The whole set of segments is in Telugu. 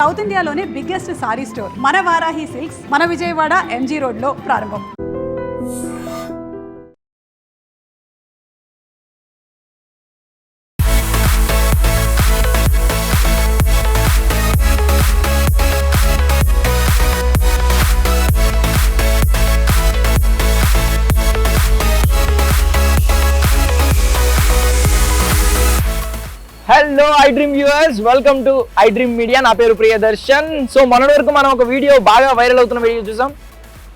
సౌత్ ఇండియాలోనే బిగ్గెస్ట్ సారీ స్టోర్ మన వారాహి సిల్క్స్ మన విజయవాడ ఎంజీ రోడ్ లో ప్రారంభం. Hello I dream viewers, welcome to I Dream media. నా పేరు ప్రియదర్శన్. సో మొన్నటి వరకు మనం ఒక వీడియో బాగా వైరల్ అవుతున్న వీడియో చూసాం,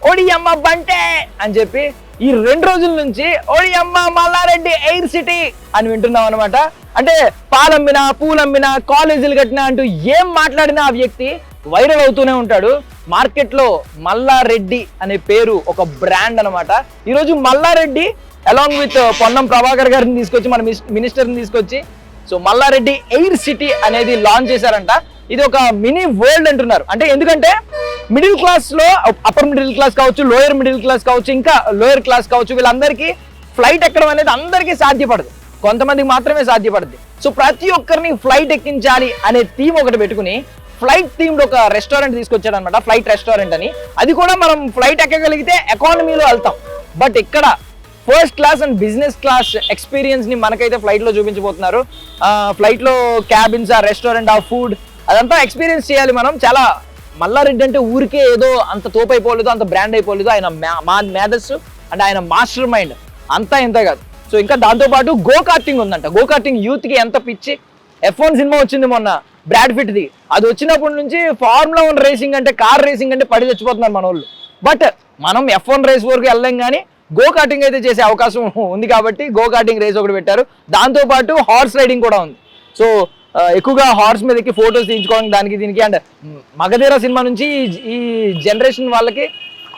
ఓడియమ్మ బంటే అని చెప్పి. ఈ 2 రోజుల నుంచి ఓడియమ్మ మల్లారెడ్డి ఎయిర్ సిటీ అని వింటున్నాం అనమాట. అంటే పాలమ్మినా పూలమ్మినా కాలేజీలు కట్టినా అంటూ ఏం మాట్లాడినా ఆ వ్యక్తి వైరల్ అవుతూనే ఉంటాడు. మార్కెట్లో మల్లారెడ్డి అనే పేరు ఒక బ్రాండ్ అనమాట. ఈరోజు మల్లారెడ్డి అలాంగ్ విత్ పొన్నం ప్రభాకర్ గారిని తీసుకొచ్చి, మన మినిస్టర్ని తీసుకొచ్చి, సో మల్లారెడ్డి ఎయిర్ సిటీ అనేది లాంచ్ చేశారంట. ఇది ఒక మినీ వరల్డ్ అంటున్నారు. అంటే ఎందుకంటే మిడిల్ క్లాస్ లో, అప్పర్ మిడిల్ క్లాస్ కావచ్చు, లోయర్ మిడిల్ క్లాస్ కావచ్చు, ఇంకా లోయర్ క్లాస్ కావచ్చు, వీళ్ళందరికీ ఫ్లైట్ ఎక్కడం అనేది అందరికీ సాధ్యపడదు, కొంతమందికి మాత్రమే సాధ్యపడుతుంది. సో ప్రతి ఒక్కరిని ఫ్లైట్ ఎక్కించాలి అనే థీమ్ ఒకటి పెట్టుకుని ఫ్లైట్ థీమ్డ్ ఒక రెస్టారెంట్ తీసుకొచ్చాడు అనమాట, ఫ్లైట్ రెస్టారెంట్ అని. అది కూడా మనం ఫ్లైట్ ఎక్కగలిగితే ఎకానమీలో వెళ్తాం, బట్ ఇక్కడ first class and business class experience ని మనకైతే ఫ్లైట్ లో చూపించబోతున్నారు. ఫ్లైట్ లో క్యాబిన్స్, ఆ రెస్టారెంట్, ఆ ఫుడ్, అదంతా ఎక్స్పీరియన్స్ చేయాలి మనం. చాలా మల్లారెడ్డి అంటే ఊరికే ఏదో అంత తోపు అయిపోలేదు, అంత బ్రాండ్ అయిపోలేదు. ఆయన మేధస్సు అంటే ఆయన మాస్టర్ మైండ్ అంతా ఇంత కాదు. సో ఇంకా దాంతోపాటు గో కార్టింగ్ ఉందంట. గో కార్టింగ్ యూత్ కి ఎంత పిచ్చి. F1 సినిమా వచ్చింది మొన్న, బ్రాడ్ ఫిట్ ది. అది వచ్చినప్పటి నుంచి ఫార్ములా 1 రేసింగ్ అంటే, కార్ రేసింగ్ అంటే పడి చచ్చిపోతున్నారు మన వాళ్ళు. బట్ మనం F1 రేస్ వరకు వెళ్ళాం, కానీ గో కార్టింగ్ అయితే చేసే అవకాశం ఉంది కాబట్టి గో కార్టింగ్ రేస్ ఒకటి పెట్టారు. దాంతోపాటు హార్స్ రైడింగ్ కూడా ఉంది. సో ఎక్కువగా హార్స్ మీద ఎక్కి ఫొటోస్ తీయించుకోవడానికి దానికి దీనికి. అండ్ మగధీర సినిమా నుంచి ఈ జనరేషన్ వాళ్ళకి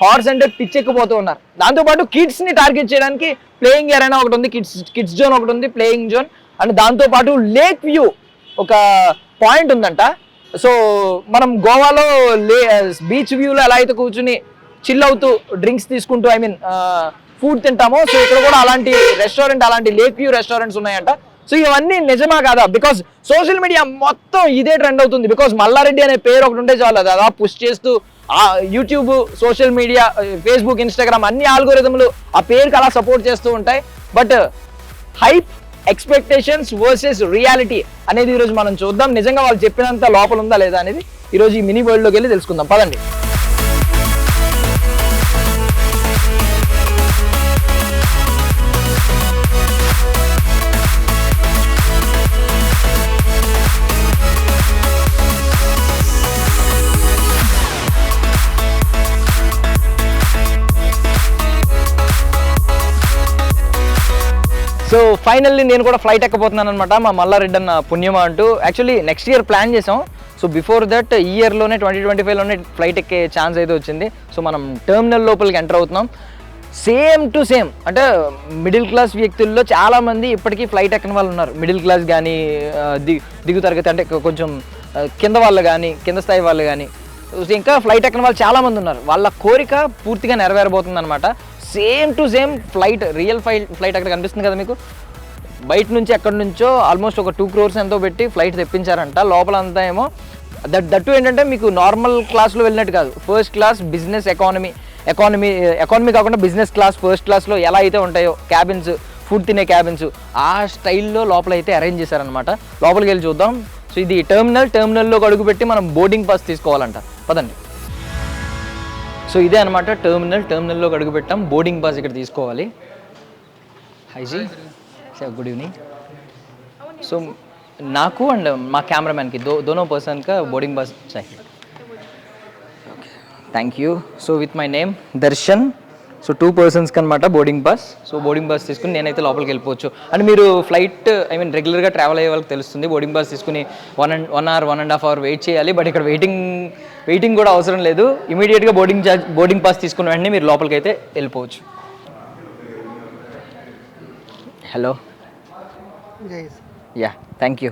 హార్స్ అంటే పిచ్చెక్కిపోతూ ఉన్నారు. దాంతోపాటు కిడ్స్ని టార్గెట్ చేయడానికి ప్లేయింగ్ ఏరైనా ఒకటి ఉంది, కిడ్స్ జోన్ ఒకటి ఉంది, ప్లేయింగ్ జోన్. అండ్ దాంతోపాటు లేక్ వ్యూ ఒక పాయింట్ ఉందంట. సో మనం గోవాలో బీచ్ వ్యూలో ఎలా అయితే కూర్చుని చిల్ అవుతూ డ్రింక్స్ తీసుకుంటూ, ఐ మీన్ ఫుడ్ తింటామో, సో ఇక్కడ కూడా అలాంటి రెస్టారెంట్, అలాంటి లేక్ వ్యూ రెస్టారెంట్స్ ఉన్నాయంట. సో ఇవన్నీ నిజమా కాదా? బికాస్ సోషల్ మీడియా మొత్తం ఇదే ట్రెండ్ అవుతుంది. బికాస్ మల్లారెడ్డి అనే పేరు ఒకటి ఉంటే చాలు, అది అలా పుష్ చేస్తూ YouTube, social media, Facebook, Instagram అన్ని ఆల్గోరిథంలు ఆ పేరుకి అలా సపోర్ట్ చేస్తూ ఉంటాయి. But hype, expectations versus reality అనేది ఈరోజు మనం చూద్దాం. నిజంగా వాళ్ళు చెప్పినంత లోపల ఉందా లేదా అనేది ఈరోజు ఈ మినీ వరల్డ్లోకి వెళ్ళి తెలుసుకుందాం. పదండి. సో ఫైనల్లీ నేను కూడా ఫ్లైట్ ఎక్కబోతున్నాను అనమాట, మా మల్లారెడ్డి అన్న పుణ్యమా అంటూ. యాక్చువల్లీ నెక్స్ట్ ఇయర్ ప్లాన్ చేసాం. సో బిఫోర్ దట్ ఈ ఇయర్లోనే 2025లోనే ఫ్లైట్ ఎక్కే ఛాన్స్ అయితే వచ్చింది. సో మనం టెర్మినల్ లోపలికి ఎంటర్ అవుతున్నాం. సేమ్ టు సేమ్ అంటే మిడిల్ క్లాస్ వ్యక్తుల్లో చాలామంది ఇప్పటికీ ఫ్లైట్ ఎక్కని వాళ్ళు ఉన్నారు. మిడిల్ క్లాస్ కానీ, దిగు తరగతి అంటే కొంచెం కింద వాళ్ళు కానీ, కింద స్థాయి వాళ్ళు కానీ, ఇంకా ఫ్లైట్ ఎక్కని వాళ్ళు చాలామంది ఉన్నారు. వాళ్ళ కోరిక పూర్తిగా నెరవేరబోతుంది అనమాట. Same to same flight, real flight అక్కడ కనిపిస్తుంది కదా మీకు. బయట నుంచి ఎక్కడి నుంచో ఆల్మోస్ట్ ఒక 2 crores ఎంతో పెట్టి ఫ్లైట్ తెప్పించారంట. లోపల అంతా ఏమో దట్టు ఏంటంటే మీకు నార్మల్ క్లాస్లో వెళ్ళినట్టు కాదు, ఫస్ట్ క్లాస్, బిజినెస్, ఎకానమీ కాకుండా బిజినెస్ క్లాస్, ఫస్ట్ క్లాస్లో ఎలా అయితే ఉంటాయో క్యాబిన్స్, ఫుడ్ తినే క్యాబిన్స్, ఆ స్టైల్లో లోపల అయితే అరేంజ్ చేశారనమాట. లోపలికి వెళ్ళి చూద్దాం. సో ఇది టెర్మినల్లోకి అడుగుపెట్టి మనం బోర్డింగ్ పాస్ తీసుకోవాలంట. పదండి. సో ఇదే అనమాట టెర్మినల్లోకి అడుగు పెట్టాం. బోర్డింగ్ పాస్ ఇక్కడ తీసుకోవాలి. హైజీ సార్, గుడ్ ఈవినింగ్. సో నాకు అండ్ మా కెమెరామ్యాన్కి దోనో పర్సన్కి బోర్డింగ్ పాస్ चाहिए. Thank you. So with my name Darshan. So 2 personsకి అనమాట boarding pass. So boarding pass తీసుకుని నేనైతే లోపలికి వెళ్ళిపోవచ్చు. అండ్ మీరు ఫ్లైట్, ఐ మీన్ రెగ్యులర్గా ట్రావెల్ అయ్యే వాళ్ళకి తెలుస్తుంది, బోర్డింగ్ పాస్ తీసుకుని 1 hour 1.5 hour వెయిట్ చేయాలి. బట్ ఇక్కడ వెయిటింగ్ కూడా అవసరం లేదు. ఇమీడియట్గా బోర్డింగ్ పాస్ తీసుకున్న వెంటనే మీరు లోపలికి అయితే వెళ్ళిపోవచ్చు. Hello, yeah, thank you.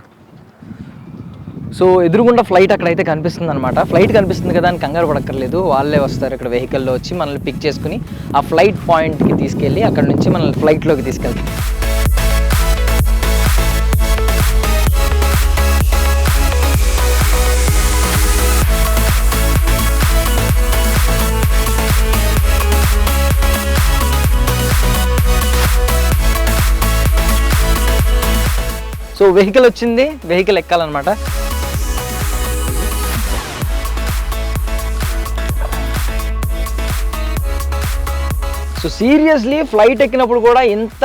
So ఎదురుగుండా ఫ్లైట్ అక్కడైతే కనిపిస్తుంది అనమాట. ఫ్లైట్ కనిపిస్తుంది కదా అని కంగారు పడక్కర్లేదు, వాళ్ళే వస్తారు ఇక్కడ వెహికల్లో వచ్చి మనల్ని పిక్ చేసుకుని ఆ ఫ్లైట్ పాయింట్కి తీసుకెళ్ళి అక్కడ నుంచి మనల్ని ఫ్లైట్లోకి తీసుకెళ్తాం. వెహికల్ వచ్చింది, వెహికల్ ఎక్కాలన్నమాట. సో సీరియస్లీ ఫ్లైట్ ఎక్కినప్పుడు కూడా ఇంత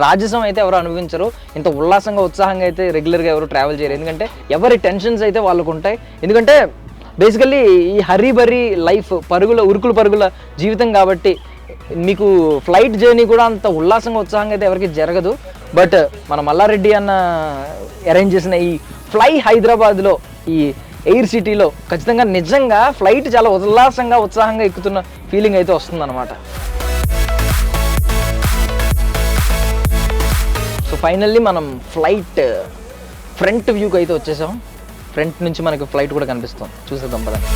రాజసం అయితే ఎవరు అనుభవించరు, ఇంత ఉల్లాసంగా ఉత్సాహంగా అయితే రెగ్యులర్గా ఎవరు ట్రావెల్ చేయరు. ఎందుకంటే ఎవరి టెన్షన్స్ అయితే వాళ్ళకు ఉంటాయి. ఎందుకంటే బేసికల్లీ ఈ హర్రీ బర్రీ లైఫ్, ఉరుకుల పరుగుల జీవితం కాబట్టి మీకు ఫ్లైట్ జర్నీ కూడా అంత ఉల్లాసంగా ఉత్సాహంగా అయితే ఎవరికి జరగదు. బట్ మన మల్లారెడ్డి అన్న అరేంజ్ చేసిన ఈ ఫ్లై హైదరాబాద్లో, ఈ ఎయిర్ సిటీలో ఖచ్చితంగా నిజంగా ఫ్లైట్ చాలా ఉల్లాసంగా ఉత్సాహంగా ఎక్కుతున్న ఫీలింగ్ అయితే వస్తుందన్నమాట. సో ఫైనల్లీ మనం ఫ్లైట్ ఫ్రంట్ వ్యూకి అయితే వచ్చేసాం. ఫ్రంట్ నుంచి మనకి ఫ్లైట్ కూడా కనిపిస్తుంది, చూసేద్దాం పదండి.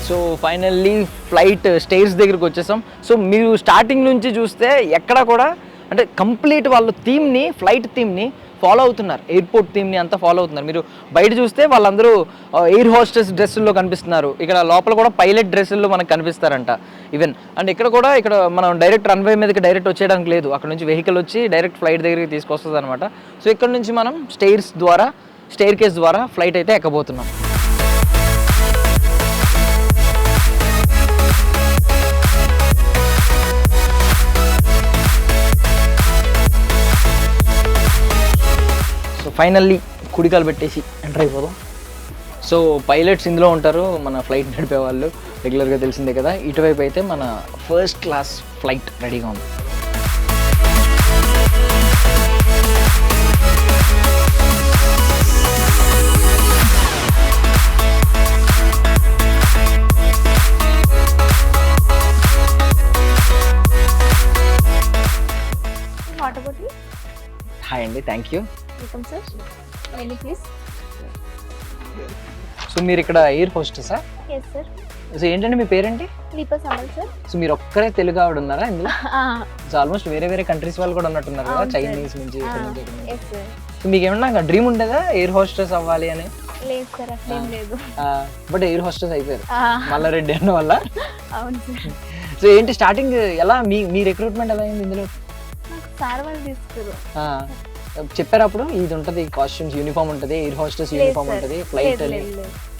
సో ఫైనల్లీ ఫ్లైట్ స్టేర్స్ దగ్గరికి వచ్చేసాం. సో మీరు స్టార్టింగ్ నుంచి చూస్తే ఎక్కడ కూడా అంటే కంప్లీట్ వాళ్ళు థీమ్ని, ఫ్లైట్ థీమ్ని ఫాలో అవుతున్నారు, ఎయిర్పోర్ట్ థీమ్ని అంతా ఫాలో అవుతున్నారు. మీరు బయట చూస్తే వాళ్ళందరూ ఎయిర్ హోస్టెస్ డ్రెస్సుల్లో కనిపిస్తున్నారు, ఇక్కడ లోపల కూడా పైలట్ డ్రెస్సుల్లో మనకు కనిపిస్తారంట ఈవెన్. అండ్ ఇక్కడ కూడా ఇక్కడ మనం డైరెక్ట్ రన్వే మీదకి డైరెక్ట్ వచ్చేయడానికి లేదు, అక్కడ నుంచి వెహికల్ వచ్చి డైరెక్ట్ ఫ్లైట్ దగ్గరికి తీసుకొస్తుంది అనమాట. సో ఇక్కడ నుంచి మనం స్టెయిర్ కేస్ ద్వారా ఫ్లైట్ అయితే ఎక్కబోతున్నాం. ఫైనల్లీ కుడికాలు పెట్టేసి ఎంటర్ అయిపోదాం. సో పైలట్స్ ఇందులో ఉంటారు, మన ఫ్లైట్ నడిపే వాళ్ళు రెగ్యులర్గా తెలిసిందే కదా. ఇటువైపు అయితే మన ఫస్ట్ క్లాస్ ఫ్లైట్ రెడీగా ఉంది. హాయ్ అండి, thank you. Welcome sir. Many please. So మీరు ఇక్కడ ఎయిర్ హోస్టెసా? yes sir. సో ఏంటంటే మీ పేరేంటి? దీపా సమల్ సార్. సో మీరు ఒక్కరే తెలుగు ఆవిడ ఉన్నారా ఇందులో? సో ఆల్మోస్ట్ వేరే కంట్రీస్ వాళ్ళు కూడా ఉన్నట్టున్నారు కదా, చైనీస్ నుంచి. yes sir. సో మీకు ఏమన్నా డ్రీమ్ ఉండేదా ఎయిర్ హోస్టెస్ అవ్వాలి అని? లేదు సార్, అట్లేం లేదు. బట్ ఎయిర్ హోస్టెస్ అయిపోయారు మల్లారెడ్డి అన్న వల్ల. అవును సార్. సో ఏంటి స్టార్టింగ్ ఎలా మీ రిక్రూట్మెంట్ ఎలా అయింది ఇందులో? నాకు సార్ వాళ్ళు తీసుకురు. చెప్పారు అప్పుడు ఇది ఉంటది, కాస్ట్యూమ్స్ యూనిఫామ్ ఉంటది, ఎయిర్ హోస్టెస్ యూనిఫామ్ ఉంటది, ఫ్లైట్ అని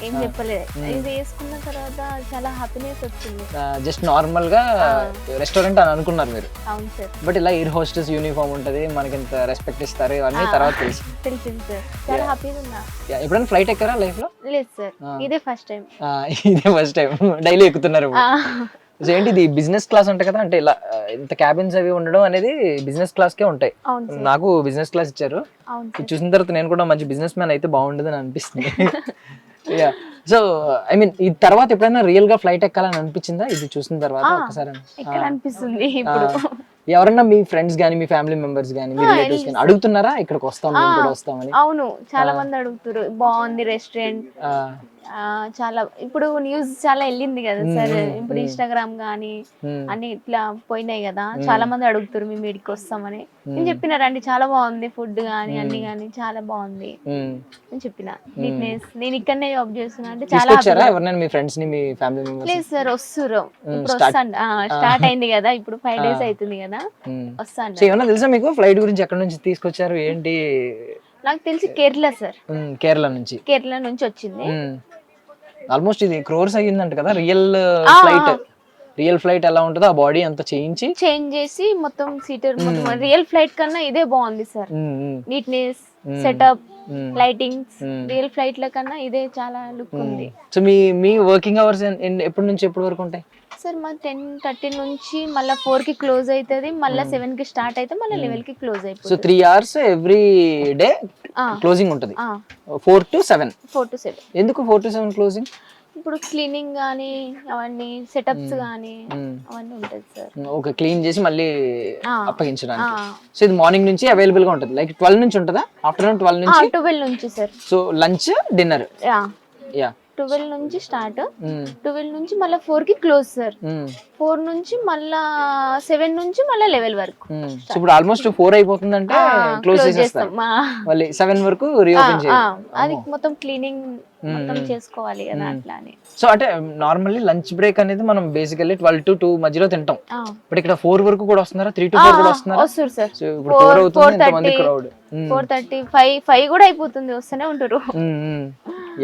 ఏం చెప్పలేదు. ఇది వేసుకున్న తర్వాత చాలా హ్యాపీనెస్ వచ్చింది. జస్ట్ నార్మల్ గా రెస్టారెంట్ అని అనుకున్నారు మీరు? అవును సార్. బట్ ఇలా ఎయిర్ హోస్టెస్ యూనిఫామ్ ఉంటది, మనకి ఇంత రెస్పెక్ట్ ఇస్తారు, ఇవన్నీ తర్వాత తెలిసింది సార్. చాలా హ్యాపీగా ఉన్నా. ఎప్పుడైనా ఫ్లైట్ ఎక్కారా లైఫ్ లో? లేదు సార్, ఇదే ఫస్ట్ టైం. డైలీ ఎక్కుతున్నారు. సో ఏంటి ఇది బిజినెస్ క్లాస్ ఉంటాయి కదా, అంటే ఇలా ఇంత క్యాబిన్స్ అవి ఉండడం అనేది బిజినెస్ క్లాస్ కే ఉంటాయి. నాకు బిజినెస్ క్లాస్ ఇచ్చారు, చూసిన తర్వాత నేను కూడా మంచి బిజినెస్ మ్యాన్ అయితే బాగుండదు అని అనిపిస్తుంది. సో ఐ మీన్ ఈ తర్వాత ఎప్పుడైనా రియల్ గా ఫ్లైట్ ఎక్కాలని అనిపించిందా ఇది చూసిన తర్వాత? ఒకసారి అనిపిస్తుంది. ఇప్పుడు ఎవరన్నా మీ ఫ్రెండ్స్ గానీ, మీ ఫ్యామిలీ మెంబర్స్ గానీ, మీ రిలేటివ్స్ గానీ అడుగుతున్నారా ఇక్కడికి వస్తాం మేము కూడా వస్తామని? అవును, చాలా మంది అడుగుతారు. బాగుంది రెస్టారెంట్, చాలా ఇప్పుడు న్యూస్ చాలా వెళ్ళింది కదా సార్. ఇప్పుడు ఇన్స్టాగ్రామ్ గానీ అన్ని ఇట్లా పోయినాయి కదా, చాలా మంది అడుగుతారు మేము ఇక్కడికి వస్తామని. నేను చెప్పిన రండి, చాలా బాగుంది ఫుడ్ గానీ అన్ని గానీ చాలా బాగుంది అని చెప్పిన. నీట్నెస్, నేను ఇక్కడనే జాబ్ చేస్తున్నా అంటే చాలా. మీ ఫ్రెండ్స్ ని, మీ ఫ్యామిలీ మెంబర్స్? లేదు సార్, వస్తురు. ఇప్పుడు వస్తాను, స్టార్ట్ అయింది కదా, ఇప్పుడు 5 days అవుతుంది కదా, వస్తాను. ఏమన్నా తెలుసా మీకు ఫ్లైట్ గురించి? ఎక్కడ నుంచి తీసుకొచ్చారు ఏంటి? నాకు తెలిసి కేరళ సార్. కేరళ నుంచి వచ్చింది. ఆల్మోస్ట్ ఇది క్రోర్స్ అయ్యిందంట కదా రియల్ ఫ్లైట్ ఎలా ఉంటుందో ఆ బాడీ అంతా చేంజ్ చేసి మొత్తం సీటర్ మొత్తం రియల్ ఫ్లైట్ కన్నా ఇదే బాగుంది sir. Neatness, setup, lightings real flight ల కన్నా ఇదే చాలా లుక్ ఉంది. సో మీ వర్కింగ్ అవర్స్ ఎప్పటి నుంచి ఎప్పటి వరకు ఉంటాయి సార్? మా 10:30 నుంచి మళ్ళీ 4 కి క్లోజ్ అవుతుంది, మళ్ళీ 7 కి స్టార్ట్ అయితే మళ్ళీ 11 కి క్లోజ్ అయిపోతుంది. So 3 hours every day closing ఉంటుంది. 4 to 7. ఎందుకు 4 to 7 క్లోజింగ్? ఇప్పుడు క్లీనింగ్ గానీ అవన్నీ సెటప్స్ గానీ అవన్నీ ఉంటుంది సార్. ఓకే, క్లీన్ చేసి మళ్ళీ అప్పగించడానికి. సో ఇది మార్నింగ్ నుంచి అవైలబుల్ గా ఉంటుంది, లైక్ 12 నుంచి ఉంటుందా? ఆఫ్టర్నూన్ 12 నుంచి సార్. So lunch, dinner. 12 నుంచి స్టార్ట్, 12 నుంచి మళ్ళీ 4 కి క్లోజ్ సార్. 4 నుంచి మళ్ళా 7 నుంచి మళ్ళీ లెవెల్ వరకు. సో ఇప్పుడు ఆల్మోస్ట్ 4 అయిపోతుందంటే క్లోజ్ చేసేస్తాం, మళ్ళీ 7 వరకు రీఓపెన్ చేయాలి. అది మొత్తం క్లీనింగ్ మొత్తం చేసుకోవాలి కదా అట్లా అని. సో అంటే నార్మల్లీ లంచ్ బ్రేక్ అనేది మనం బేసికల్లీ 12 to 2 మధ్యలో తింటాం. బట్ ఇక్కడ 4 వరకు కూడా వస్తున్నారా? 3 to 4 కూడా వస్తున్నారా? వస్తారు సార్. సో ఇప్పుడు 4 అవుతుంది, ఇంతమంది క్రౌడ్. 4:30, 5 కూడా అయిపోతుంది, వస్తూనే ఉంటారు.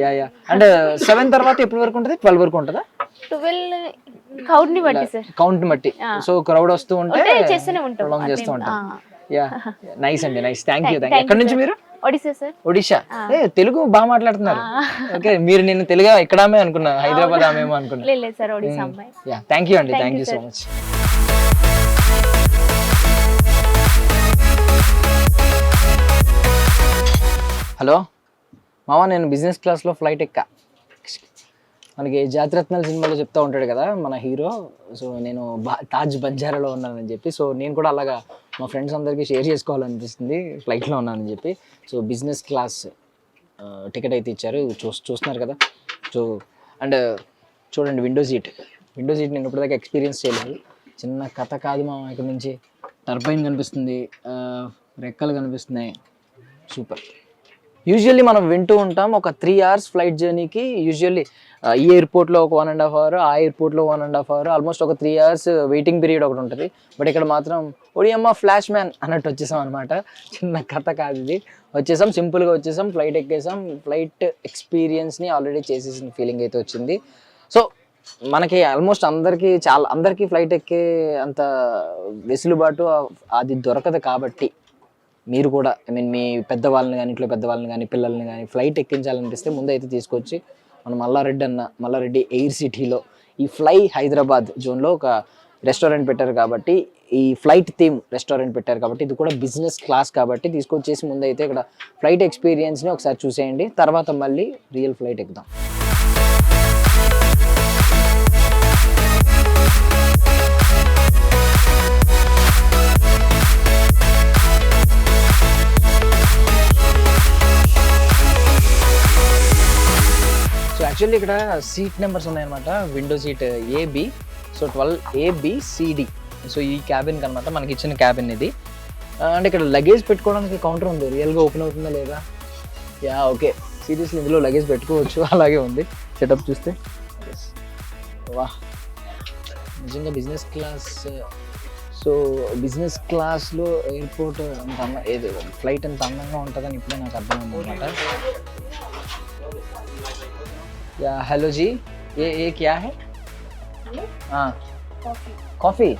Yeah yeah. అంటే 7 తర్వాత ఎప్పటి వరకు ఉంటుంది? 12 వరకు ఉంటుందా? 12 కౌంట్ ని బట్టి సార్, కౌంట్ ని బట్టి. సో క్రౌడ్ వస్తూ ఉంటే చేస్తూనే ఉంటాం, ప్రొలాంగ్ చేస్తూ ఉంటాం. యా, నైస్ అండి, నైస్. Thank you. ఎక్కడి నుంచి మీరు? ఒడిశా సార్. ఒడిశా. తెలుగు బాగా మాట్లాడుతున్నారు. ఓకే, మీరు నేను తెలుగు ఎక్కడ ఆమె అనుకున్నా, హైదరాబాద్ ఆమెమో అనుకున్నా. లేదు సార్, ఒడిశా అమ్మాయి. యా, థ్యాంక్ యూ అండి, thank you so much. Hello మామ, నేను బిజినెస్ క్లాస్లో ఫ్లైట్ ఎక్కా. మనకి జాతిరత్నాల సినిమాలో చెప్తా ఉంటాడు కదా మన హీరో. సో నేను తాజ్ బంజారాలో ఉన్నానని చెప్పి, సో నేను కూడా అలాగా మా ఫ్రెండ్స్ అందరికీ షేర్ చేసుకోవాలనిపిస్తుంది, ఫ్లైట్లో ఉన్నానని చెప్పి. సో బిజినెస్ క్లాస్ టికెట్ అయితే ఇచ్చారు, చూస్తున్నారు కదా. సో అండ్ చూడండి, విండో సీట్ నేను ఇప్పటిదాకా ఎక్స్పీరియన్స్ చేయలేదు. చిన్న కథ కాదు మా ఇక్కడ నుంచి. టర్బైన్ కనిపిస్తుంది, రెక్కలు కనిపిస్తున్నాయి, సూపర్. యూజువల్లీ మనం వింటూ ఉంటాం ఒక 3 hours ఫ్లైట్ జర్నీకి యూజువల్లీ ఈ ఎయిర్పోర్ట్లో ఒక 1.5 hour, ఆ ఎయిర్పోర్ట్లో 1.5 hour, ఆల్మోస్ట్ ఒక 3 hours వెయిటింగ్ పీరియడ్ ఒకటి ఉంటుంది. బట్ ఇక్కడ మాత్రం ఒడియమ్మ ఫ్లాష్ మ్యాన్ అన్నట్టు వచ్చేసాం అనమాట. చిన్న కథ కాదు ఇది, వచ్చేసాం, సింపుల్గా వచ్చేసాం, ఫ్లైట్ ఎక్కేసాం. ఫ్లైట్ ఎక్స్పీరియన్స్ని ఆల్రెడీ చేసేసిన ఫీలింగ్ అయితే వచ్చింది. సో మనకి ఆల్మోస్ట్ అందరికీ ఫ్లైట్ ఎక్కే అంత వెసులుబాటు అది దొరకదు. కాబట్టి మీరు కూడా మీ పెద్దవాళ్ళని కానీ, ఇంట్లో పెద్దవాళ్ళని కానీ, పిల్లల్ని కానీ ఫ్లైట్ ఎక్కించాలనిపిస్తే ముందు అయితే తీసుకొచ్చి మన మల్లారెడ్డి ఎయిర్ సిటీలో ఈ ఫ్లై హైదరాబాద్ జోన్లో ఒక రెస్టారెంట్ పెట్టారు. కాబట్టి ఈ ఫ్లైట్ థీమ్ రెస్టారెంట్ పెట్టారు కాబట్టి ఇది కూడా బిజినెస్ క్లాస్ కాబట్టి తీసుకొచ్చేసి ముందు అయితే ఇక్కడ ఫ్లైట్ ఎక్స్పీరియన్స్ని ఒకసారి చూసేయండి, తర్వాత మళ్ళీ రియల్ ఫ్లైట్ ఎక్కుదాం. యాక్చువల్లీ ఇక్కడ సీట్ నెంబర్స్ ఉన్నాయన్నమాట, window seat AB. So 12ABCD. So ఈ క్యాబిన్ అనమాట మనకి ఇచ్చిన క్యాబిన్ ఇది. అంటే ఇక్కడ లగేజ్ పెట్టుకోవడానికి కౌంటర్ ఉంది, రియల్గా ఓపెన్ అవుతుందా లేదా? యా, ఓకే, సీరియస్లీ ఇందులో లగేజ్ పెట్టుకోవచ్చు, అలాగే ఉంది సెటప్ చూస్తే. వా, నిజంగా బిజినెస్ క్లాస్. సో బిజినెస్ క్లాస్లో ఎయిర్పోర్ట్ అంత ఏదో ఫ్లైట్ అంత అందంగా ఉంటుందని ఇప్పుడే నాకు అర్థమైంది అనమాట. या हेलो जी, ये क्या है? हाँ, कॉफ़ी.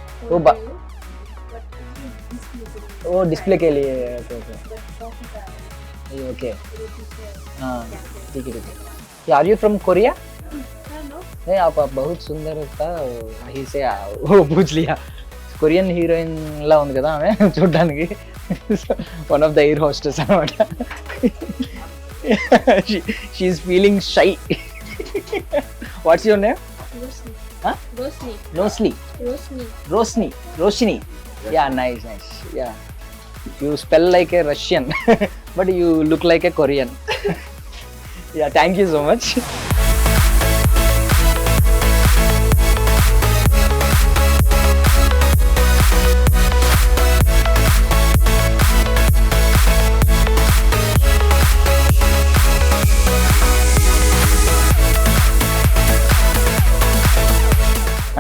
वो डिस्प्ले के लिए. ओके, हाँ ठीक है. Are you from Korea? नहीं, आप बहुत सुंदर था, वहीं से वो पूछ लिया. కొరియన్ హీరోయిన్ లా ఉంది కదా ఆమె చూడడానికి. One of the air hostess అనమాట. She is feeling shy. What's your name? Rosni. Huh? Rosni. Roshni. Yeah, nice. Yeah. You spell like a Russian, but you look like a Korean. Yeah, thank you so much.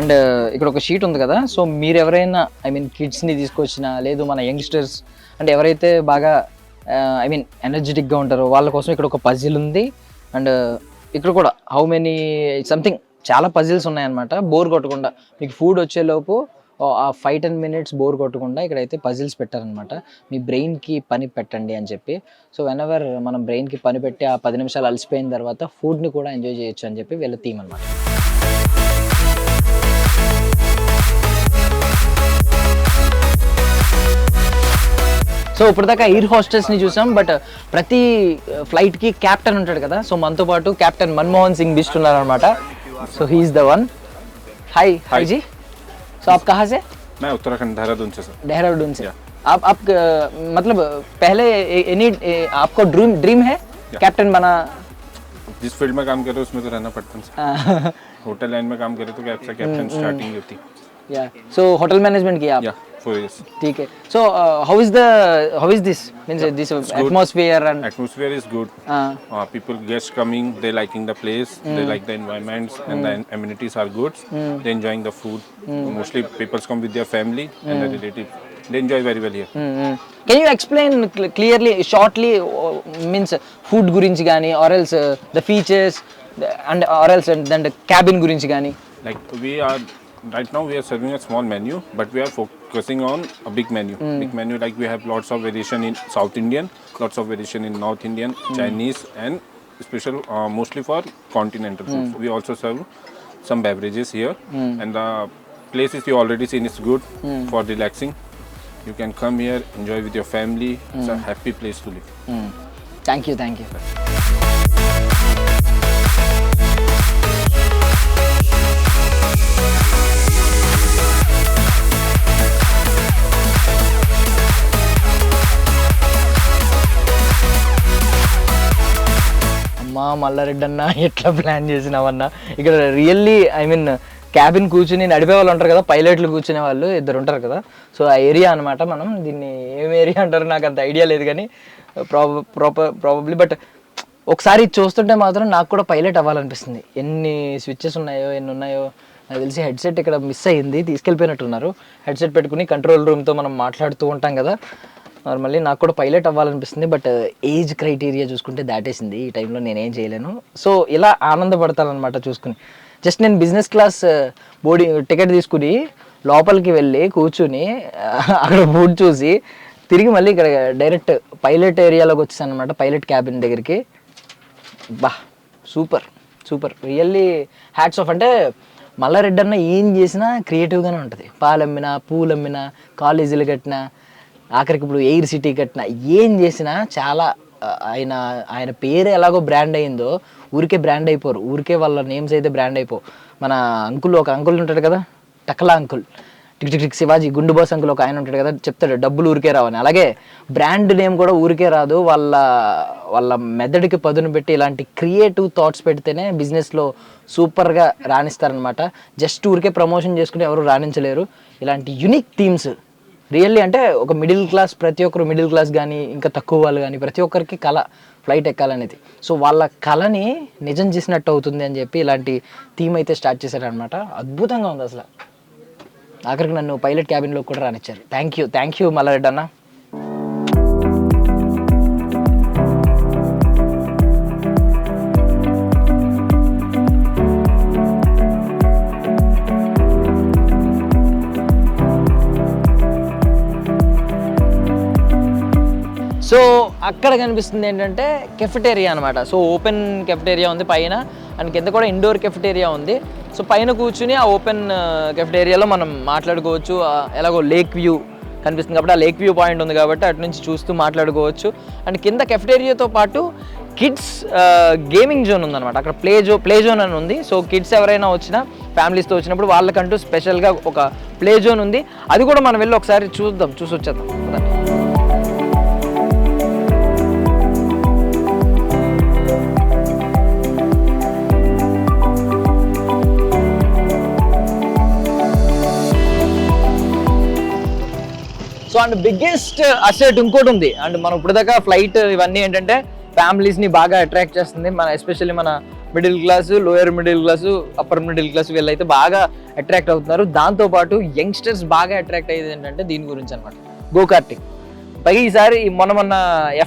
And ఇక్కడ ఒక షీట్ ఉంది కదా. సో మీరు ఎవరైనా కిడ్స్ని తీసుకొచ్చినా, లేదు మన యంగ్స్టర్స్ అంటే ఎవరైతే బాగా ఎనర్జెటిక్గా ఉంటారో వాళ్ళ కోసం ఇక్కడ ఒక పజిల్ ఉంది. అండ్ ఇక్కడ కూడా హౌ మెనీ సంథింగ్ చాలా పజిల్స్ ఉన్నాయన్నమాట. బోర్ కొట్టకుండా మీకు ఫుడ్ వచ్చేలోపు ఆ 5-10 minutes బోర్ కొట్టకుండా ఇక్కడైతే పజిల్స్ పెట్టారనమాట. మీ బ్రెయిన్కి పని పెట్టండి అని చెప్పి. సో వెనెవర్ మనం బ్రెయిన్కి పని పెట్టి ఆ 10 నిమిషాలు అలసిపోయిన తర్వాత ఫుడ్ని కూడా ఎంజాయ్ చేయొచ్చు అని చెప్పి వీళ్ళ థీమ్ అనమాట. సో ఇప్పటిదాకా ఎయిర్ హోస్టెస్ని చూసాం, బట్ ప్రతి ఫ్లైట్కి క్యాప్టెన్ ఉంటాడు కదా. సో మనతో పాటు కెప్టెన్ मनमोहन सिंह बिष्ट ఉన్నారన్నమాట. So he is the one. Hi जी. సో आप कहाँ से? मैं उत्तराखंड देहरादून से सर. देहरादून से. आप मतलब पहले आपको ड्रीम है कैप्टन बना? जिस फील्ड में काम कर रहे हो उसमें तो रहना पड़ता है। होटल लाइन में काम करे तो कैप्टन कैप्टन स्टार्टिंग होती। या सो होटल मैनेजमेंट किया आप? या 4 years। ठीक है। So how is this means this atmosphere and Atmosphere is good. People guests coming, they liking the place, they like the environments, and the amenities are good. They enjoying the food. Mostly people come with their family and the relatives. They enjoy very well here. Can you explain clearly shortly means food గురించి కానీ or else the features and or else and cabin గురించి కానీ? Like right now we are serving a small menu, but we are focusing on a big menu. Big menu, like we have lots of variation in South Indian, lots of variation in North Indian, Chinese, and special mostly for continental foods. We also serve some beverages here, and the places you already seen is good for relaxing. You can come here, enjoy with your family. It's a happy place to live. Thank you. అమ్మా మల్లారెడ్డి అన్న ఎట్లా ప్లాన్ చేసినావన్నా? ఇక్కడ రియల్లీ ఐ మీన్ క్యాబిన్ కూర్చుని నడిపే వాళ్ళు ఉంటారు కదా, పైలట్లు కూర్చునే వాళ్ళు 2 ఉంటారు కదా. సో ఆ ఏరియా అనమాట. మనం దీన్ని ఏం ఏరియా అంటారు నాకు అంత ఐడియా లేదు కానీ ప్రాబబ్లీ. బట్ ఒకసారి చూస్తుంటే మాత్రం నాకు కూడా పైలట్ అవ్వాలనిపిస్తుంది. ఎన్ని స్విచ్చెస్ ఉన్నాయో ఎన్ని ఉన్నాయో నాకు తెలిసి హెడ్సెట్ ఇక్కడ మిస్ అయ్యింది, తీసుకెళ్ళిపోయినట్టున్నారు. హెడ్సెట్ పెట్టుకుని కంట్రోల్ రూమ్తో మనం మాట్లాడుతూ ఉంటాం కదా నార్మల్లీ. నాకు కూడా పైలట్ అవ్వాలనిపిస్తుంది. బట్ ఏజ్ క్రైటీరియా చూసుకుంటే దాటేసింది. ఈ టైంలో నేనేం చేయలేను. సో ఇలా ఆనందపడతానమాట చూసుకుని. జస్ట్ నేను బిజినెస్ క్లాస్ బోర్డింగ్ టికెట్ తీసుకుని లోపలికి వెళ్ళి కూర్చుని అక్కడ ఫుడ్ చూసి తిరిగి మళ్ళీ ఇక్కడ డైరెక్ట్ పైలట్ ఏరియాలోకి వచ్చేసాను అనమాట, పైలట్ క్యాబిన్ దగ్గరికి. బా సూపర్ రియల్లీ హ్యాట్స్ ఆఫ్. అంటే మల్లారెడ్డి అన్న ఏం చేసినా క్రియేటివ్గానే ఉంటుంది. పాలమ్మినా, పూలమ్మినా, కాలేజీలు కట్టినా, ఆఖరికి ఇప్పుడు ఎయిర్ సిటీ కట్టినా, ఏం చేసినా చాలా ఆయన పేరు ఎలాగో బ్రాండ్ అయిందో ఊరికే బ్రాండ్ అయిపోరు. ఊరికే వాళ్ళ నేమ్స్ అయితే బ్రాండ్ అయిపో. మన ఒక అంకుల్ ఉంటాడు కదా, టకలా అంకుల్, టిక్ శివాజీ, గుండు బాస్ అంకుల్ ఒక ఆయన ఉంటాడు కదా, చెప్తాడు డబ్బులు ఊరికే రావని. అలాగే బ్రాండ్ నేమ్ కూడా ఊరికే రాదు. వాళ్ళ మెదడుకి పదును పెట్టి ఇలాంటి క్రియేటివ్ థాట్స్ పెడితేనే బిజినెస్లో సూపర్గా రాణిస్తారనమాట. జస్ట్ ఊరికే ప్రమోషన్ చేసుకుని ఎవరు రాణించలేరు. ఇలాంటి యునిక్ థీమ్స్ రియల్లీ అంటే ఒక మిడిల్ క్లాస్, ప్రతి ఒక్కరు మిడిల్ క్లాస్ కానీ ఇంకా తక్కువ వాళ్ళు కానీ ప్రతి ఒక్కరికి కళ ఫ్లైట్ ఎక్కాలనేది. సో వాళ్ళ కళని నిజం చేసినట్టు అవుతుంది అని చెప్పి ఇలాంటి థీమ్ అయితే స్టార్ట్ చేశారనమాట. అద్భుతంగా ఉంది అసలు. ఆఖరికి నన్ను పైలట్ క్యాబిన్లో కూడా రానిచ్చారు. థ్యాంక్ యూ మల్లారెడ్డి అన్న. సో అక్కడ కనిపిస్తుంది ఏంటంటే కెఫెటేరియా అనమాట. సో ఓపెన్ కెఫెటేరియా ఉంది పైన, అండ్ కింద కూడా ఇండోర్ కెఫెటేరియా ఉంది. సో పైన కూర్చుని ఆ ఓపెన్ కెఫెటేరియాలో మనం మాట్లాడుకోవచ్చు. ఎలాగో లేక్ వ్యూ కనిపిస్తుంది కాబట్టి ఆ లేక్ వ్యూ పాయింట్ ఉంది కాబట్టి అటు నుంచి చూస్తూ మాట్లాడుకోవచ్చు. అండ్ కింద కెఫెటేరియాతో పాటు కిడ్స్ గేమింగ్ జోన్ ఉందన్నమాట. అక్కడ ప్లే జోన్ అని ఉంది. సో కిడ్స్ ఎవరైనా వచ్చినా ఫ్యామిలీస్తో వచ్చినప్పుడు వాళ్ళకంటూ స్పెషల్గా ఒక ప్లే జోన్ ఉంది. అది కూడా మనం వెళ్ళి ఒకసారి చూసి వచ్చేద్దాం. సో అండ్ బిగ్గెస్ట్ అసెట్ ఇంకోటి ఉంది. అండ్ మనం ఇప్పుడు దాకా ఫ్లైట్ ఇవన్నీ ఏంటంటే ఫ్యామిలీస్ని బాగా అట్రాక్ట్ చేస్తుంది. ఎస్పెషల్లీ మన middle class, lower middle class, upper middle class వీళ్ళైతే బాగా అట్రాక్ట్ అవుతున్నారు. దాంతోపాటు యంగ్స్టర్స్ బాగా అట్రాక్ట్ అయ్యేది ఏంటంటే దీని గురించి అనమాట, గో కార్టింగ్. పైగా ఈసారి మొన్న